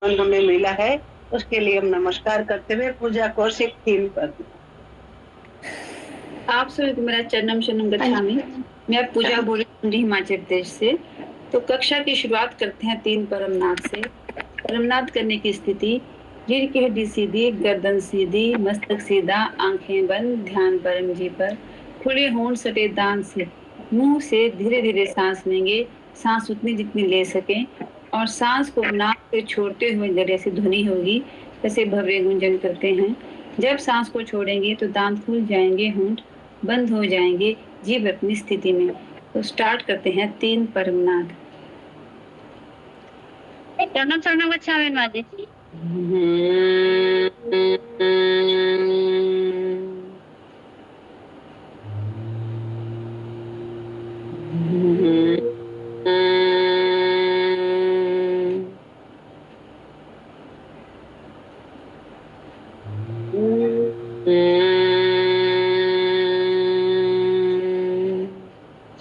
हमें मिला है, उसके लिए हम नमस्कार करते हुए पूजा कौशिक थीम पर। आप सभी मेरा चरणम शरणम गच्छामि। मैं पूजा बोल रही हूँ हिमाचल प्रदेश से। तो कक्षा की शुरुआत करते हैं 3 परमनाद से। परमनाद करने की स्थिति: रीढ़ की हड्डी सीधी, गर्दन सीधी, मस्तक सीधा, आंखें बंद, ध्यान परम जी पर, खुले होंठ सटे दांत से। मुंह से धीरे धीरे सांस लेंगे, सांस उतनी जितनी ले सकें, और सांस को नाक से छोड़ते हुए गले से ध्वनि होगी, जैसे भव्य गुंजन करते हैं। जब सांस को छोड़ेंगे तो दांत खुल जाएंगे, होंठ बंद हो जाएंगे, जीभ अपनी स्थिति में। तो स्टार्ट करते हैं 3 परमनाद। चरणम शरणम गच्छामि माजी।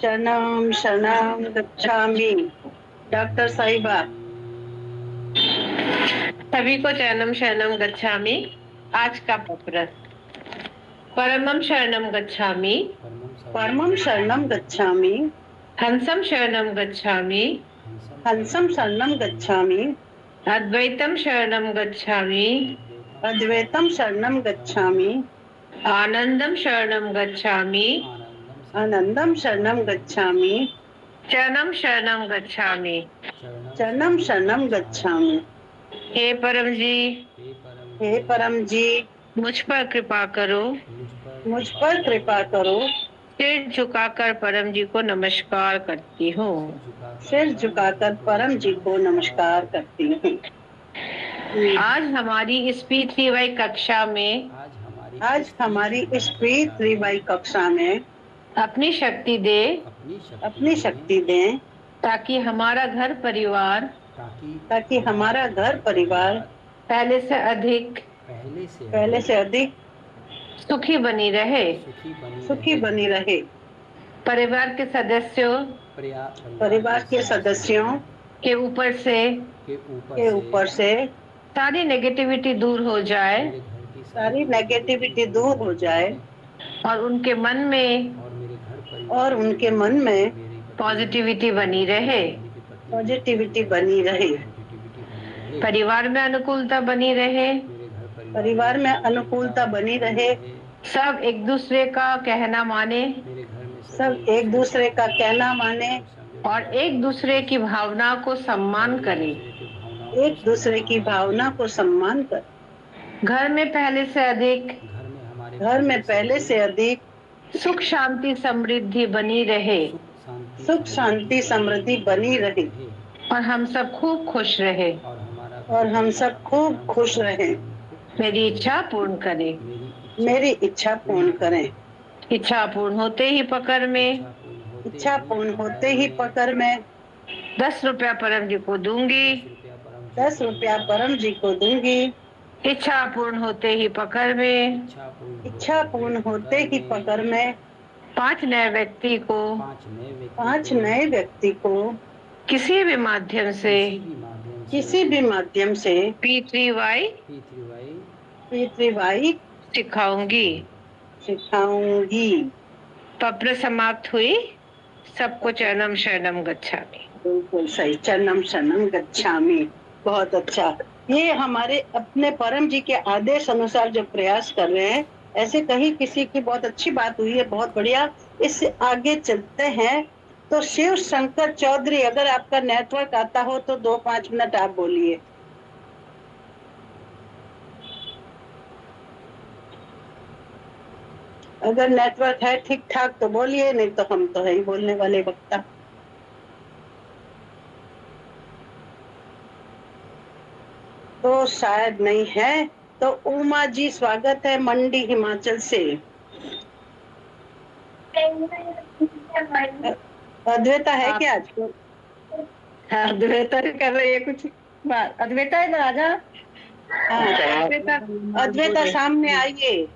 चरणम शरणम गच्छामि। डॉक्टर साहिबा। सभी को चरणम शरणम गच्छामि। आज का प्रश्न: परमम शरणम गच्छामि, परमम शरणम गच्छामि, हंसम शरणम गच्छामि, हंसम शरणम गच्छामि, अद्वैतम शरणम गच्छामि, अद्वैतम शरणम गच्छामि, आनंदम शरणम गच्छामि, आनंदम शरणम गच्छामि, चरणम शरणम गच्छामि। चरणम शरणम गच्छामि। हे परम जी, हे परम जी, मुझ पर कृपा करो। मुझ पर कृपा करो। सिर झुकाकर परम जी को नमस्कार करती हूँ। सिर झुकाकर परम जी को नमस्कार करती हूँ। आज हमारी स्पीच रिवाई कक्षा में इस प्रीत रिवाई कक्षा में अपनी शक्ति दे, अपनी शक्ति दें, ताकि हमारा घर परिवार पहले से अधिक सुखी बनी रहे। परिवार के सदस्यों के ऊपर से सारी नेगेटिविटी दूर हो जाए, और उनके मन में पॉजिटिविटी बनी रहे। परिवार में अनुकूलता बनी रहे। सब एक दूसरे का कहना माने, और एक दूसरे की भावना को सम्मान करें। घर में पहले से अधिक सुख शांति समृद्धि बनी रहे। और हम सब खूब खुश रहे। मेरी इच्छा पूर्ण करें। इच्छा पूर्ण होते ही पकड़ में 10 रुपया परम जी को दूंगी। इच्छा पूर्ण होते ही पकड़ में 5 नए व्यक्ति को किसी भी माध्यम से पीतृवाई सिखाऊंगी। पत्र समाप्त हुई। सबको चरणम शरणम गच्छामि। बिल्कुल सही, चरणम शरणम गच्छामि। बहुत अच्छा। ये हमारे अपने परम जी के आदेश अनुसार जो प्रयास कर रहे हैं, ऐसे कहीं किसी की बहुत अच्छी बात हुई है, बहुत बढ़िया। इससे आगे चलते हैं। तो शिव शंकर चौधरी, अगर आपका नेटवर्क आता हो तो 2-5 मिनट आप बोलिए। अगर नेटवर्क है ठीक ठाक तो बोलिए, नहीं तो हम तो है ही बोलने वाले वक्ता। तो शायद नहीं है। तो उमा जी, स्वागत है मंडी हिमाचल से। अद्वैता है क्या आज? अद्वैता कर रही है कुछ बात। अद्वैता है ना, राजा। अद्वैता सामने आइए।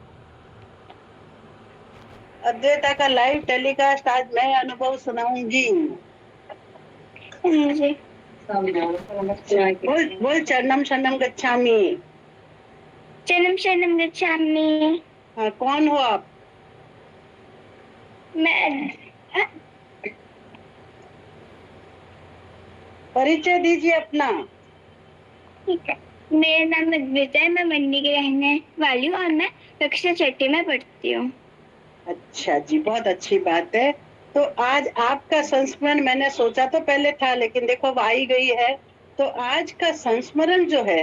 अद्वैता का लाइव टेलीकास्ट आज मैं अनुभव सुनाऊंगी। बोल बोल चरणम शरणम गच्छामि। शरणम शरणम गच्छामि। हाँ, कौन हो आप? मैं परिचय दीजिए अपना। ठीक है, मेरा नाम अद्विता है, मैं मंडी की रहने वाली हूँ और मैं कक्षा छठी में पढ़ती हूँ। अच्छा जी, बहुत अच्छी बात है। तो आज आपका संस्मरण मैंने सोचा तो पहले था, लेकिन देखो अब आई गई है। तो आज का संस्मरण जो है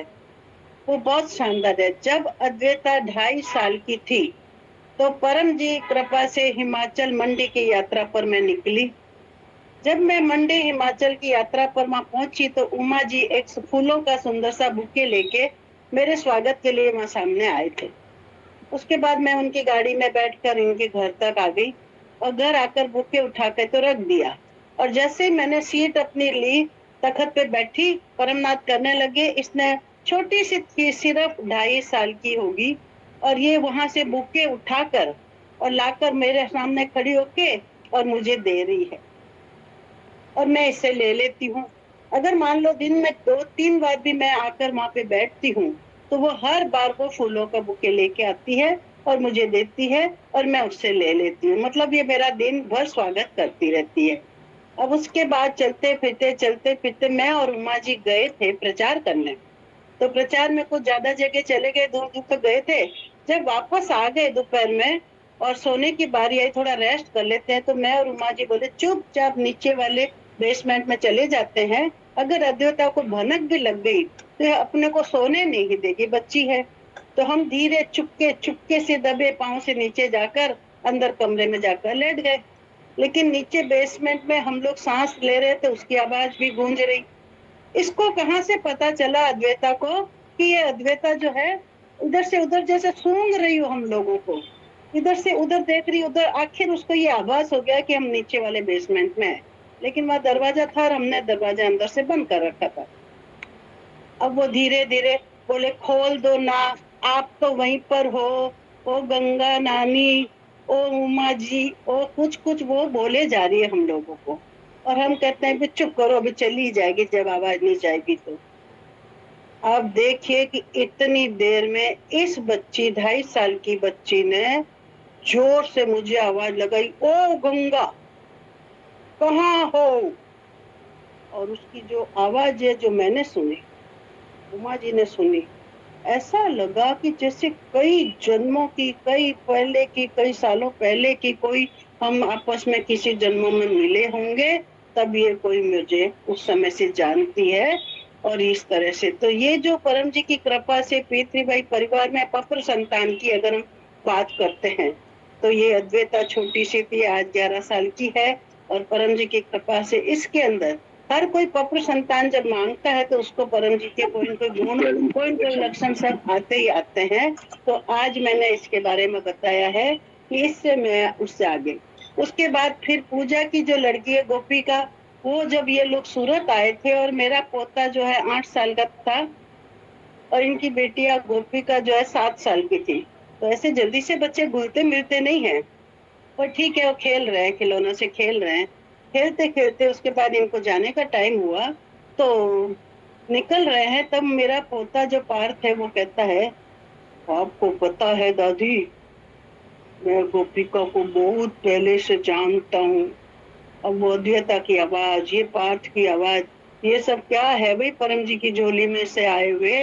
वो बहुत शानदार है। जब अद्वैता 2.5 साल की थी तो परम जी कृपा से हिमाचल मंडी की यात्रा पर मैं निकली। जब मैं मंडी हिमाचल की यात्रा पर वहां पहुंची तो उमा जी एक फूलों का सुंदर सा बुके लेके मेरे स्वागत के लिए वहां सामने आए थे। उसके बाद मैं उनकी गाड़ी में बैठकर इनके घर तक आ गई और घर आकर बुके उठा के तो रख दिया। और जैसे ही मैंने सीट अपनी ली, तखत पे बैठी, परमनाथ करने लगे। इसने छोटी सी थी, सिर्फ 2.5 साल की होगी, और ये वहां से बुके उठाकर और लाकर मेरे सामने खड़ी होके और मुझे दे रही है और मैं इसे ले लेती हूँ। अगर मान लो दिन में 2-3 बार भी मैं आकर वहां पे बैठती हूँ तो वो हर बार वो फूलों का बुके लेके आती है और मुझे देती है और मैं उससे ले लेती हूँ। मतलब ये मेरा दिन भर स्वागत करती रहती है। अब उसके बाद चलते फिरते मैं और उमा जी गए थे प्रचार करने। तो प्रचार में कुछ ज्यादा जगह चले गए, दूर दूर तक गए थे। जब वापस आ गए दोपहर में और सोने की बारी आई, थोड़ा रेस्ट कर लेते हैं, तो मैं और उमा जी बोले चुपचाप नीचे वाले बेसमेंट में चले जाते हैं। अगर अद्वैता को भनक भी लग गई तो यह अपने को सोने नहीं देगी, बच्ची है। तो हम धीरे चुपके चुपके से दबे पांव से नीचे जाकर अंदर कमरे में जाकर लेट गए। लेकिन नीचे बेसमेंट में हम लोग सांस ले रहे थे, उसकी आवाज भी गूंज रही। इसको कहाँ से पता चला अद्वैता को कि ये अद्वैता जो है इधर से उधर जैसे सूंघ रही हो हम लोगों को, इधर से उधर देख रही, उधर। आखिर उसको ये आभास हो गया कि हम नीचे वाले बेसमेंट में हैं। लेकिन वहां दरवाजा था और हमने दरवाजा अंदर से बंद कर रखा था। अब वो धीरे धीरे बोले खोल दो ना, आप तो वहीं पर हो, ओ गंगा नानी, ओ उमा जी, ओ कुछ कुछ वो बोले जा रही है हम लोगों को। और हम कहते हैं चुप करो, अभी चली जाएगी, जब आवाज नहीं जाएगी तो। आप देखिए कि इतनी देर में इस बच्ची 2.5 साल की बच्ची ने जोर से मुझे आवाज लगाई, ओ गंगा कहाँ हो। और उसकी जो आवाज है जो मैंने सुनी, उमा जी ने सुनी, ऐसा लगा कि जैसे कई जन्मों की, कई पहले की, कई सालों पहले की कोई हम आपस में किसी जन्मों में मिले होंगे। तब ये कोई मुझे उस समय से जानती है। और इस तरह से तो ये जो परम जी की कृपा से पृथ्वी परिवार में पपुत्र संतान की अगर हम बात करते हैं तो ये अद्वैता छोटी सी थी, आज 11 साल की है। और परम जी की कृपा से इसके अंदर हर कोई पपुत्र संतान जब मांगता है तो उसको परम जी के कोई न कोई गुण, कोई न कोई लक्षण सब आते ही आते हैं। तो आज मैंने इसके बारे में बताया है कि इससे मैं उससे आगे। उसके बाद फिर पूजा की जो लड़की है गोपिका, वो जब ये लोग सूरत आए थे और मेरा पोता जो है 8 साल का था और इनकी बेटिया गोपिका जो है 7 साल की थी। तो ऐसे जल्दी से बच्चे घुलते मिलते नहीं है, पर ठीक है वो खेल रहे हैं, खिलौनों से खेल रहे हैं। खेलते खेलते उसके बाद इनको जाने का टाइम हुआ तो निकल रहे हैं। तब मेरा पोता जो पार्थ है वो कहता है, आपको पता है दादी, मैं गोपिका को बहुत पहले से जानता हूँ। अब वो अद्वैता की आवाज, ये पार्थ की आवाज, ये सब क्या है भाई? परम जी की झोली में से आए हुए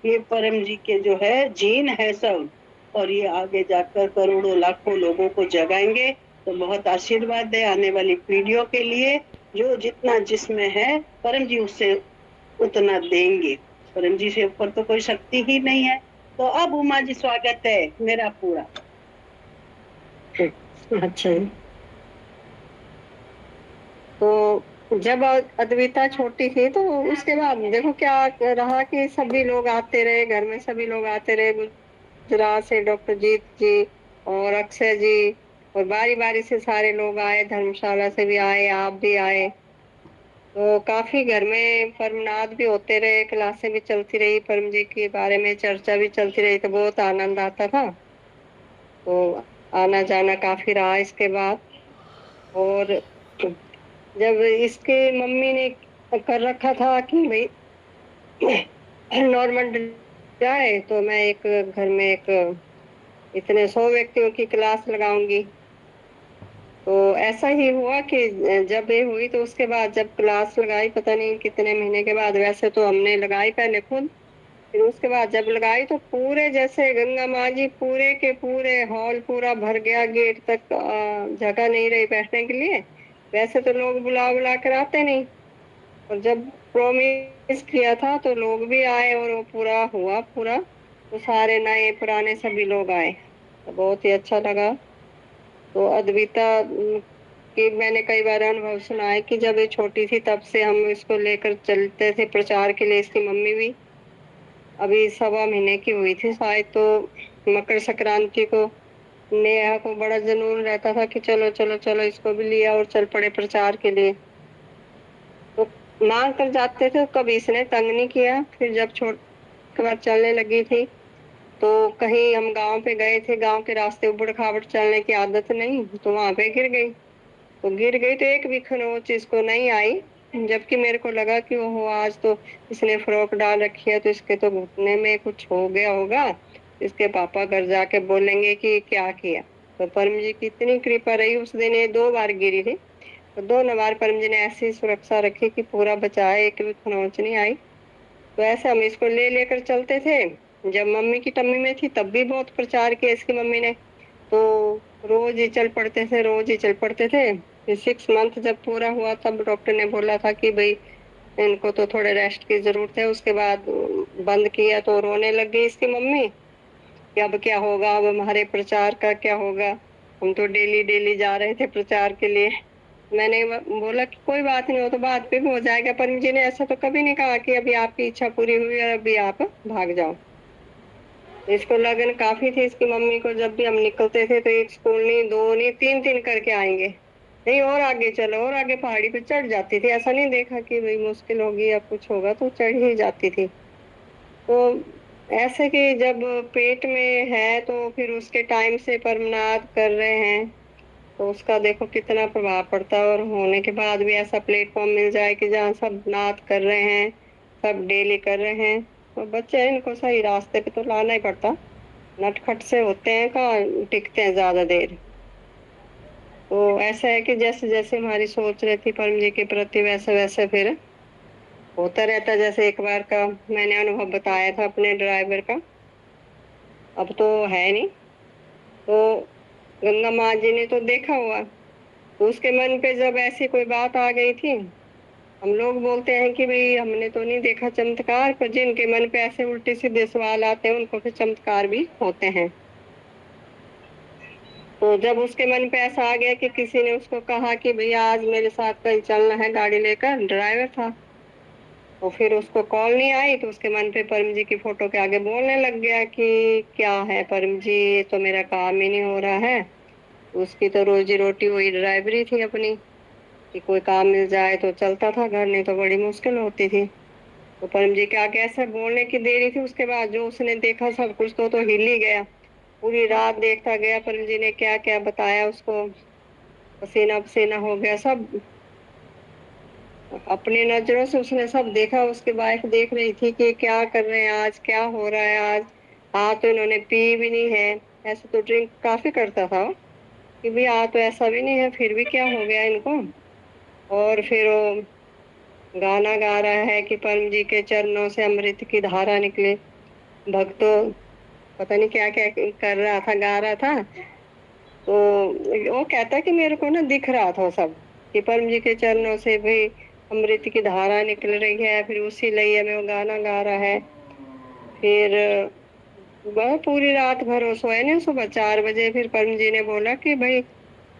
ये परम जी के जो है जीन है सब। और ये आगे जाकर करोड़ों लाखों लोगों को जगाएंगे। तो बहुत आशीर्वाद है आने वाली पीढ़ियों के लिए। जो जितना जिसमें है परम जी उससे उतना देंगे। परम जी से ऊपर तो कोई शक्ति ही नहीं है। तो अब उमा जी स्वागत है मेरा पूरा। अच्छा, तो जब अद्विता छोटी थी तो उसके बाद देखो क्या रहा कि सभी लोग आते रहे, घर में सभी लोग आते रहे, गुजरात से डॉक्टर जीत जी और अक्षय जी, और बारी बारी से सारे लोग आए, धर्मशाला से भी आए, आप भी आए। तो काफी घर में परमनाद भी होते रहे, क्लासें भी चलती रही, परम जी के बारे में चर्चा भी चलती रही, तो बहुत आनंद आता था। तो आना जाना काफी रहा इसके बाद। और जब इसके मम्मी ने कर रखा था कि भाई नॉर्मल जाए तो मैं एक घर में एक इतने 100 व्यक्तियों की क्लास लगाऊंगी। तो ऐसा ही हुआ कि जब ये हुई तो उसके बाद जब क्लास लगाई, पता नहीं कितने महीने के बाद, वैसे तो हमने लगाई पहले खुद, फिर उसके बाद जब लगाई तो पूरे जैसे गंगा माँ जी पूरे के पूरे हॉल पूरा भर गया, गेट तक जगह नहीं रही बैठने के लिए। वैसे तो लोग बुला बुला कर आते नहीं, और जब प्रॉमिस किया था तो लोग भी आए और वो पूरा हुआ पूरा। तो सारे नए पुराने सभी लोग आए, तो बहुत ही अच्छा लगा। तो अद्विता कि मैंने कई बार अनुभव सुना है कि जब ये छोटी थी तब से हम इसको लेकर चलते थे प्रचार के लिए। इसकी मम्मी भी अभी 1.25 महीने की हुई थी शायद, तो मकर संक्रांति को नेहा को बड़ा जुनून रहता था कि चलो चलो चलो इसको भी लिया और चल पड़े प्रचार के लिए। तो मांग कर जाते थे, कभी इसने तंग नहीं किया। फिर जब छोट के बाद चलने लगी थी तो कहीं हम गांव पे गए थे, गांव के रास्ते उबड़ खाबड़ चलने की आदत नहीं, तो वहां पे गिर गई। तो गिर गई तो एक भी खरोंच इसको नहीं आई, जबकि मेरे को लगा कि ओहो आज तो इसने फ्रॉक डाल रखी है तो इसके तो घुटने में कुछ हो गया होगा, इसके पापा घर जाके बोलेंगे कि क्या किया। तो परम जी की इतनी कृपा रही, उस दिन ये 2 बार गिरी थी, तो दोनों बार परम जी ने ऐसी सुरक्षा रखी कि पूरा बचाया, एक भी खरोंच नहीं आई। तो ऐसे हम इसको ले लेकर चलते थे। जब मम्मी की टम्मी में थी तब भी बहुत प्रचार किया इसकी मम्मी ने, तो रोज ही चल पड़ते थे, रोज ही चल पड़ते थे। फिर 6 मंथ जब पूरा हुआ तब डॉक्टर ने बोला था कि भाई इनको तो थोड़े रेस्ट की जरूरत है। उसके बाद बंद किया तो रोने लग गई इसकी मम्मी कि अब क्या होगा, अब हमारे प्रचार का क्या होगा, हम तो डेली डेली जा रहे थे प्रचार के लिए। मैंने बोला कि कोई बात नहीं, हो तो बात पे भी हो जाएगा। पर जी ने ऐसा तो कभी नहीं कहा कि अभी आपकी इच्छा पूरी हुई और अभी आप भाग जाओ। इसको लगन काफी थी इसकी मम्मी को, जब भी हम निकलते थे तो एक स्कूल नहीं, 2 नहीं, 3 3 करके आएंगे, नहीं और आगे चलो और आगे। पहाड़ी पे चढ़ जाती थी, ऐसा नहीं देखा कि भाई मुश्किल होगी या कुछ होगा, तो चढ़ ही जाती थी। तो ऐसे कि जब पेट में है तो फिर उसके टाइम से परमनाद कर रहे हैं तो उसका देखो कितना प्रभाव पड़ता है। और होने के बाद भी ऐसा प्लेटफॉर्म मिल जाए कि जहाँ सब नाद कर रहे हैं, सब डेली कर रहे हैं, तो बच्चे इनको सही रास्ते पे तो लाना ही पड़ता। नटखट से होते हैं, कहाँ टिकते हैं ज्यादा देर। तो ऐसा है कि जैसे जैसे हमारी सोच रहती परम जी के प्रति, वैसे वैसे फिर होता रहता। जैसे एक बार का मैंने अनुभव बताया था अपने ड्राइवर का, अब तो है नहीं, तो गंगा माँ जी ने तो देखा हुआ, तो उसके मन पे जब ऐसी कोई बात आ गई थी, हम लोग बोलते हैं कि भाई हमने तो नहीं देखा चमत्कार, पर जिनके मन पे ऐसे उल्टे सीधे सवाल आते हैं उनको फिर चमत्कार भी होते हैं। तो जब उसके मन पे ऐसा आ गया कि किसी ने उसको कहा कि भैया आज मेरे साथ कहीं चलना है, गाड़ी लेकर, ड्राइवर था, तो फिर उसको कॉल नहीं आई, तो उसके मन पे परम जी की फोटो के आगे बोलने लग गया कि क्या है परम जी, ये तो मेरा काम ही नहीं हो रहा है। उसकी तो रोजी रोटी वही ड्राइवरी थी अपनी, कि कोई काम मिल जाए तो चलता था, घर नहीं तो बड़ी मुश्किल होती थी। तो परम जी के आगे ऐसे बोलने की देरी थी, उसके बाद जो उसने देखा सब कुछ तो हिल ही गया। पूरी रात देखता गया, परम जी ने क्या क्या बताया उसको, पसीना पसीना हो गया सब। अपनी नजरों से उसने सब देखा, उसकी वाइफ देख रही थी कि क्या कर रहे हैं आज, क्या हो रहा है आज। हाँ तो इन्होंने पी भी नहीं है, ऐसे तो ड्रिंक काफी करता था वो, कि भी हाँ तो ऐसा भी नहीं है, फिर भी क्या हो गया इनको। और फिर वो गाना गा रहा है कि परम जी के चरणों से अमृत की धारा निकले। भक्तों पता नहीं क्या क्या कर रहा था, गा रहा था। तो वो कहता कि मेरे को ना दिख रहा था सब, कि परम जी के चरणों से भी अमृत की धारा निकल रही है। फिर उसी लय में वो गाना गा रहा है। फिर वह पूरी रात भर वो सोए नहीं, सुबह 4 बजे फिर परम जी ने बोला कि भाई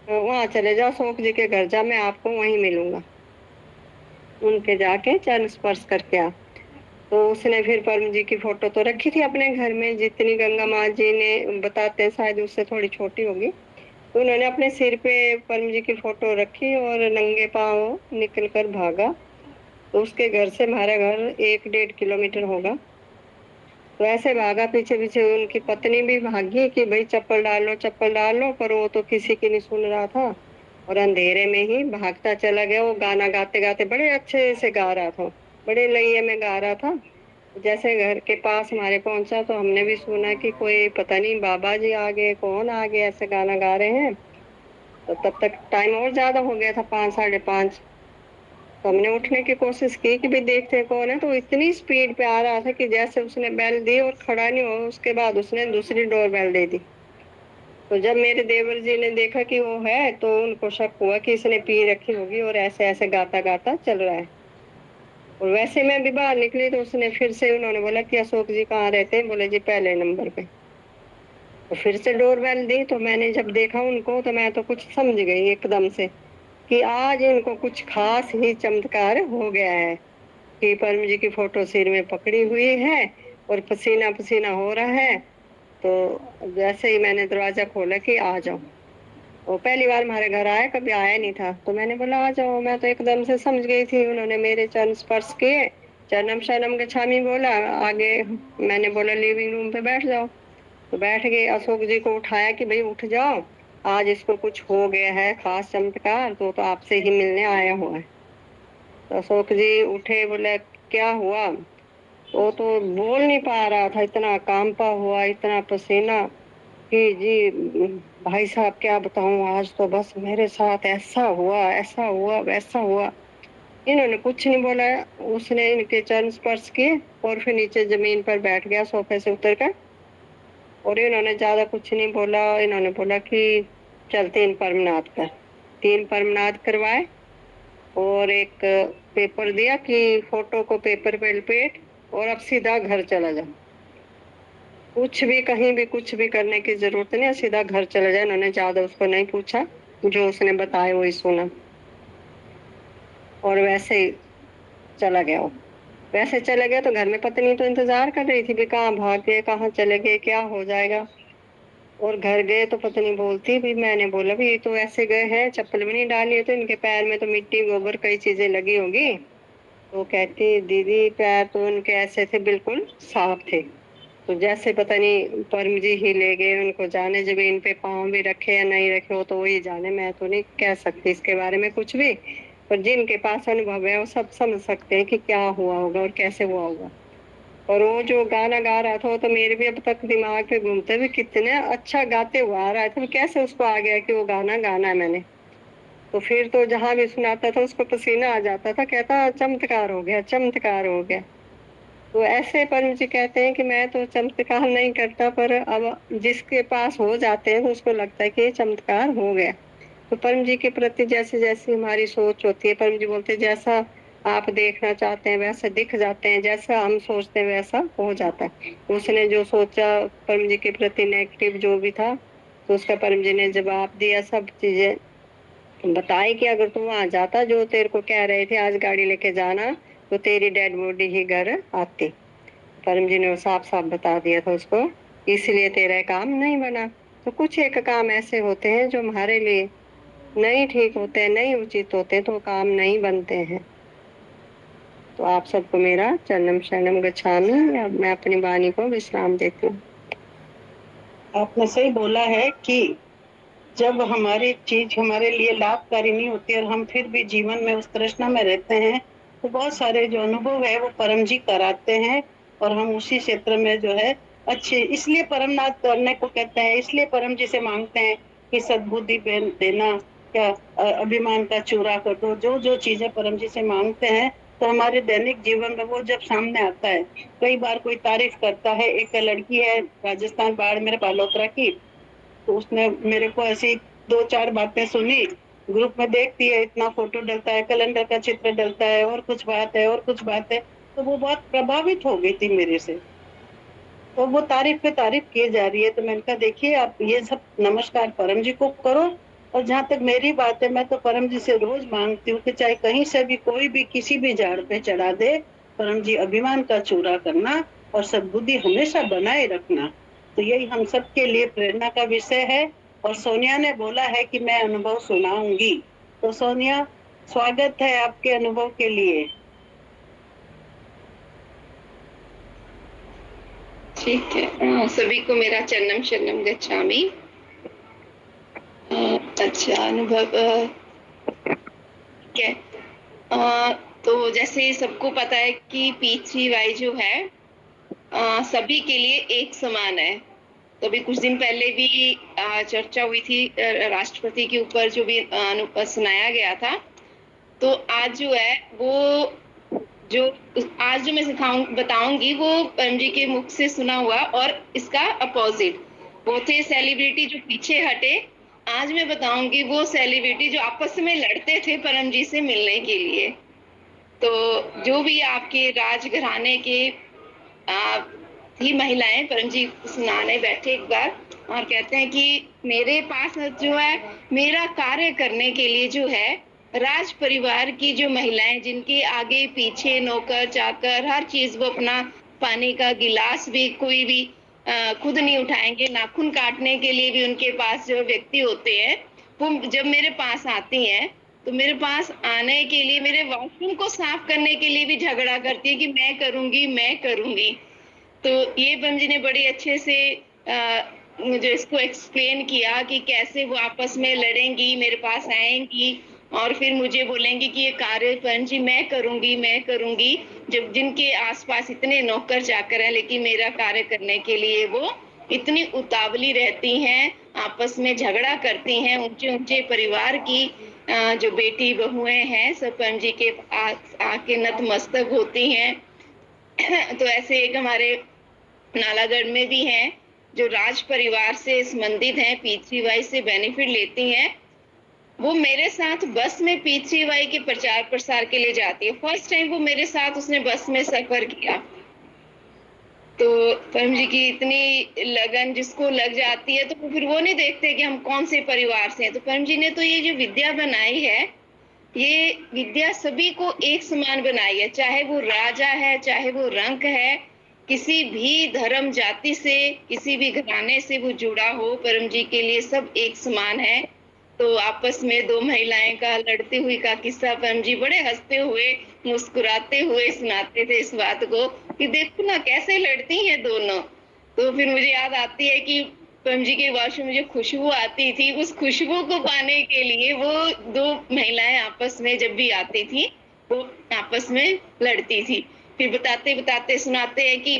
वहां चले जाओ, शोक जी के घर जा, मैं आपको वहीं मिलूंगा, उनके जाके चरण स्पर्श करके आ। तो उसने फिर परम जी की फोटो तो रखी थी अपने घर में, जितनी गंगा माँ जी ने बताते हैं शायद उससे थोड़ी छोटी होगी। तो उन्होंने अपने सिर पे परम जी की फोटो रखी और नंगे पांव निकल कर भागा। तो उसके घर से हमारा घर 1 1.5 किलोमीटर होगा। तो ऐसे भागा, पीछे पीछे उनकी पत्नी भी भागी कि भाई चप्पल डालो चप्पल डालो, पर वो तो किसी की नहीं सुन रहा था। और अंधेरे में ही भागता चला गया। वो गाना गाते गाते बड़े अच्छे से गा रहा था, बड़े लय में गा रहा था। जैसे घर के पास हमारे पहुंचा तो हमने भी सुना कि कोई पता नहीं बाबा जी आ गए, कौन आ गए, ऐसे गाना गा रहे हैं। तो तब तक टाइम और ज्यादा हो गया था, 5 साढ़े 5। तो हमने उठने की कोशिश की कि भाई देखते हैं कौन है। तो इतनी स्पीड पे आ रहा था कि जैसे उसने बेल दी और खड़ा नहीं हो, उसके बाद उसने दूसरी डोर बेल दे दी। तो जब मेरे देवर जी ने देखा कि वो है तो उनको शक हुआ कि इसने पी रखी होगी और ऐसे ऐसे गाता गाता चल रहा है। और वैसे मैं भी बाहर निकली तो उसने फिर से, उन्होंने बोला कि अशोक जी कहाँ रहते हैं? बोले जी पहले नंबर पे। तो फिर से डोर बेल दी। तो मैंने जब देखा उनको तो मैं तो कुछ समझ गई एकदम से कि आज इनको कुछ खास ही चमत्कार हो गया है कि परम जी की फोटो सिर में पकड़ी हुई है और पसीना पसीना हो रहा है। तो जैसे ही मैंने दरवाजा खोला कि आ जाओ, वो पहली बार हमारे घर आया, कभी आया नहीं था। तो मैंने बोला आ जाओ। मैं तो एकदम से समझ गई थी। उन्होंने मेरे चरण स्पर्श किए, चरणम शरणम गच्छामि बोला। आगे मैंने बोला लिविंग रूम पे बैठ जाओ। तो बैठ गए। अशोक जी को उठाया कि भाई उठ जाओ, आज इसको कुछ हो गया है खास चमत्कार, तो आपसे ही मिलने आया हुआ है। तो अशोक जी उठे, बोले क्या हुआ? वो तो बोल नहीं पा रहा था, इतना कांपा हुआ, इतना पसीना कि जी भाई साहब क्या बताऊं, आज तो बस मेरे साथ ऐसा हुआ, ऐसा हुआ, वैसा हुआ। इन्होंने कुछ नहीं बोला। उसने इनके चरण स्पर्श किए और फिर नीचे जमीन पर बैठ गया सोफे से उतर कर। और इन्होंने ज्यादा कुछ नहीं बोला। इन्होंने बोला कि चल 3 परमनाथ कर। 3 परमनाथ करवाए और एक पेपर दिया कि फोटो को पेपर पे लपेट और अब सीधा घर चला जा। कुछ भी कहीं भी कुछ भी करने की जरूरत नहीं है, सीधा घर चला जाए। उन्होंने ज्यादा उसको नहीं पूछा, जो उसने बताया वही सुना और वैसे ही चला गया वो। वैसे चला गया तो घर में पत्नी तो इंतजार कर रही थी कि कहाँ भाग गए, कहाँ चले गए, क्या हो जाएगा। और घर गए तो पत्नी बोलती भी, मैंने बोला भी ये तो ऐसे गए हैं, चप्पल भी नहीं डाली है, तो इनके पैर में तो मिट्टी गोबर कई चीजें लगी होगी। तो कहती दीदी पैर तो उनके ऐसे थे, बिल्कुल साफ थे। तो जैसे पता नहीं परम जी ही ले गए उनको, जाने जमीन पे पाँव भी रखे या नहीं रखे हो तो वही जाने, मैं तो नहीं कह सकती इसके बारे में कुछ भी। पर जिनके पास अनुभव है वो सब समझ सकते हैं कि क्या हुआ होगा और कैसे हुआ होगा। और वो जो गाना गा रहा था वो तो मेरे भी अब तक दिमाग पे घूमते भी, कितने अच्छा गाते हुआ आ रहा था, कैसे उसको आ गया कि वो गाना गाना है मैंने। तो फिर तो जहां भी सुनाता था उसको पसीना आ जाता था, कहता चमत्कार हो गया, चमत्कार हो गया। तो ऐसे परम जी कहते हैं कि मैं तो चमत्कार नहीं करता, पर अब जिसके पास हो जाते हैं तो उसको लगता है कि ये चमत्कार हो गया। तो परम जी के प्रति जैसे जैसी हमारी सोच होती है, परम जी बोलते हैं जैसा आप देखना चाहते हैं वैसा दिख जाते हैं, जैसा हम सोचते हैं वैसा हो जाता है। उसने जो सोचा परम जी के प्रति नेगेटिव जो भी था, तो उसका परम जी ने जवाब दिया, सब चीजें बताई कि अगर तू वहां जाता जो तेरे को कह रहे थे आज गाड़ी लेके जाना, तो तेरी डेड बॉडी ही घर आती। परम जी ने वो साफ साफ बता दिया था उसको, इसलिए तेरा काम नहीं बना। तो कुछ एक काम ऐसे होते हैं जो हमारे लिए नहीं ठीक होते हैं, नहीं उचित होते, तो काम नहीं बनते हैं। तो आप सबको मेरा चरणम शरणम गच्छामि। अब मैं अपनी वाणी को विश्राम देती हूँ। आपने सही बोला है कि जब हमारी चीज हमारे लिए लाभकारी नहीं होती और हम फिर भी जीवन में उस तृष्णा में रहते हैं, तो बहुत सारे जो अनुभव है वो परम जी कराते हैं और हम उसी क्षेत्र में जो है अच्छे, इसलिए परमनाथ करने को कहते हैं, इसलिए परम जी से मांगते हैं कि सद्बुद्धि देना, क्या अभिमान का चूरा कर दो, जो जो चीजें परम जी से मांगते हैं। तो हमारे दैनिक जीवन में वो जब सामने आता है, कई बार कोई तारीफ करता है। एक लड़की है राजस्थान बाढ़ मेरे बालोतरा की, तो उसने मेरे को ऐसी 2-4 बातें सुनी। ग्रुप में देखती है, इतना फोटो डलता है, कैलेंडर का चित्र डलता है, और कुछ बात है और कुछ बात है। तो वो बहुत प्रभावित हो गई थी मेरे से, तो वो तारीफ पे तारीफ किए जा रही है। तो मैंने कहा देखिए आप ये सब नमस्कार परम जी को करो, और जहां तक मेरी बात है, मैं तो परम जी से रोज मांगती हूँ कि चाहे कहीं से भी कोई भी किसी भी झाड़ पे चढ़ा दे, परम जी अभिमान का चूरा करना और सद्बुद्धि हमेशा बनाए रखना। तो यही हम सबके लिए प्रेरणा का विषय है। और सोनिया ने बोला है कि मैं अनुभव सुनाऊंगी, तो सोनिया स्वागत है आपके अनुभव के लिए। ठीक है, सभी को मेरा चरणम शरणम गच्छामि। अच्छा अनुभव ठीक है। तो जैसे सबको पता है कि P3Y जो है सभी के लिए एक समान है। तो अभी कुछ दिन पहले भी चर्चा हुई थी राष्ट्रपति के ऊपर जो भी सुनाया गया था। तो आज जो है वो जो आज जो मैं बताऊंगी वो परम जी के मुख से सुना हुआ और इसका अपोजिट। वो थे सेलिब्रिटी जो पीछे हटे, आज मैं बताऊंगी वो सेलिब्रिटी जो आपस में लड़ते थे परम जी से मिलने के लिए। तो जो भी आपके राजघराने के ही महिलाएं परम जी सुनाने बैठे एक बार और कहते हैं कि मेरे पास जो है मेरा कार्य करने के लिए जो है राज परिवार की जो महिलाएं जिनके आगे पीछे नौकर चाकर हर चीज वो अपना पानी का गिलास भी कोई भी खुद नहीं उठाएंगे, नाखून काटने के लिए भी उनके पास जो व्यक्ति होते हैं वो जब मेरे पास आती हैं तो मेरे पास आने के लिए मेरे वॉशरूम को साफ करने के लिए भी झगड़ा करती है कि मैं करूंगी। तो ये परम जी ने बड़ी अच्छे से मुझे इसको एक्सप्लेन किया कि कैसे वो आपस में लड़ेंगी, मेरे पास आएंगी और फिर मुझे बोलेंगी कि ये कार्य परम जी मैं करूंगी जब जिनके आसपास इतने नौकर चाकर हैं, लेकिन मेरा कार्य करने के लिए वो इतनी उतावली रहती हैं, आपस में झगड़ा करती हैं। ऊंचे ऊंचे परिवार की जो बेटी बहुएं हैं सब परम जी के आके नतमस्तक होती हैं। तो ऐसे एक हमारे नालागढ़ में भी हैं जो राज परिवार से संबंधित हैं, P3Y से बेनिफिट लेती हैं। वो मेरे साथ बस में P3Y के प्रचार प्रसार के लिए जाती है। फर्स्ट टाइम वो मेरे साथ उसने बस में सफर किया। तो परम जी की इतनी लगन जिसको लग जाती है तो फिर वो नहीं देखते कि हम कौन से परिवार से हैं। तो परम जी ने तो ये जो विद्या बनाई है, ये विद्या सभी को एक समान बनाई है, चाहे वो राजा है, चाहे वो रंक है, किसी भी धर्म जाति से किसी भी घराने से वो जुड़ा हो, परम जी के लिए सब एक समान है। तो आपस में दो महिलाएं का लड़ती हुई का किस्सा परम जी बड़े हंसते हुए मुस्कुराते हुए सुनाते थे इस बात को कि देखो ना कैसे लड़ती हैं दोनों। तो फिर मुझे याद आती है कि परम जी के वॉशरूम में जो खुशबू आती थी, उस खुशबू को पाने के लिए वो दो महिलाएं आपस में जब भी आती थी वो आपस में लड़ती थी। फिर बताते बताते सुनाते हैं कि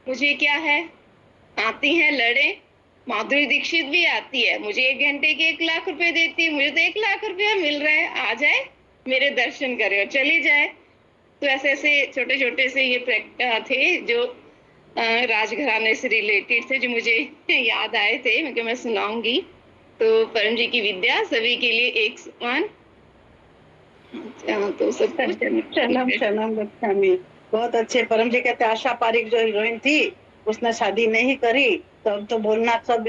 मुझे क्या है, आती हैं लड़े, माधुरी दीक्षित भी आती है, मुझे 1 घंटे के 1 लाख रुपए देती है, मुझे तो 1 लाख रुपया मिल रहा है, आ जाए मेरे दर्शन करे और चली जाए। तो ऐसे ऐसे छोटे छोटे से ये थे जो राजघराने से रिलेटेड थे जो मुझे याद आए थे, मैं सुनाऊंगी। तो परम जी की विद्या सभी के लिए एक समान। तो सब शरणम गच्छामि। बहुत अच्छे। परम जी कहते आशा पारिक जो हीरोइन थी उसने शादी नहीं करी तो अब तो बोलना सब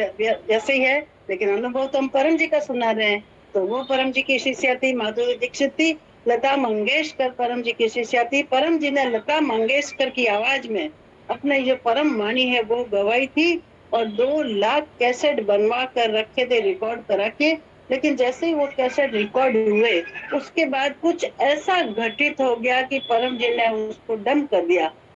ऐसे ही है, लेकिन अनुभव तो हम परम जी का सुना रहे हैं। तो वो परम जी की शिष्या थी, माधुरी दीक्षित थी। लता मंगेशकर परम जी की शिष्या थी। परम जी ने लता मंगेशकर की आवाज में अपने जो परम वाणी है वो गवाई थी और 2 लाख कैसेट बनवा कर रखे थे रिकॉर्ड करा के। लेकिन जैसे ही वो कैसेट रिकॉर्ड हुए उसके बाद कुछ ऐसा घटित हो गया कि परम जी ने उसको डंप कर दिया।